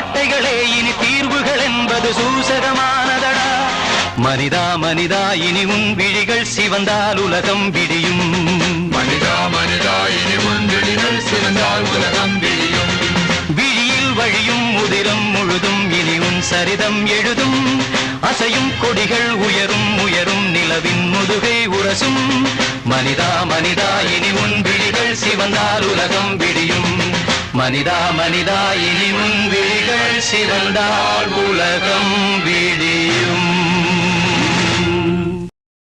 வார்த்தைகளே இனி தீர்வுகள் என்பது சூசகமானதடா. மனிதா மனிதா இனி உன் விழிகள் சிவந்தால் உலகம் விடியும். மனிதா மனிதா இனி உன் விழிகள் சிவந்தால் உலகம் விடியும். விழியில் வழியும் உதிரம் முழுதும் இனி உன் சரிதம் எழுதும். அசையும் கொடிகள் உயரும் உயரும் நிலவின் முதுகை உரசும். மனிதா மனிதா இனி உன் விழிகள் சிவந்தால் உலகம் விடியும். மனிதா மனிதா இனி உன் விழிகள் சிவந்தால் உலகம் விடியும்.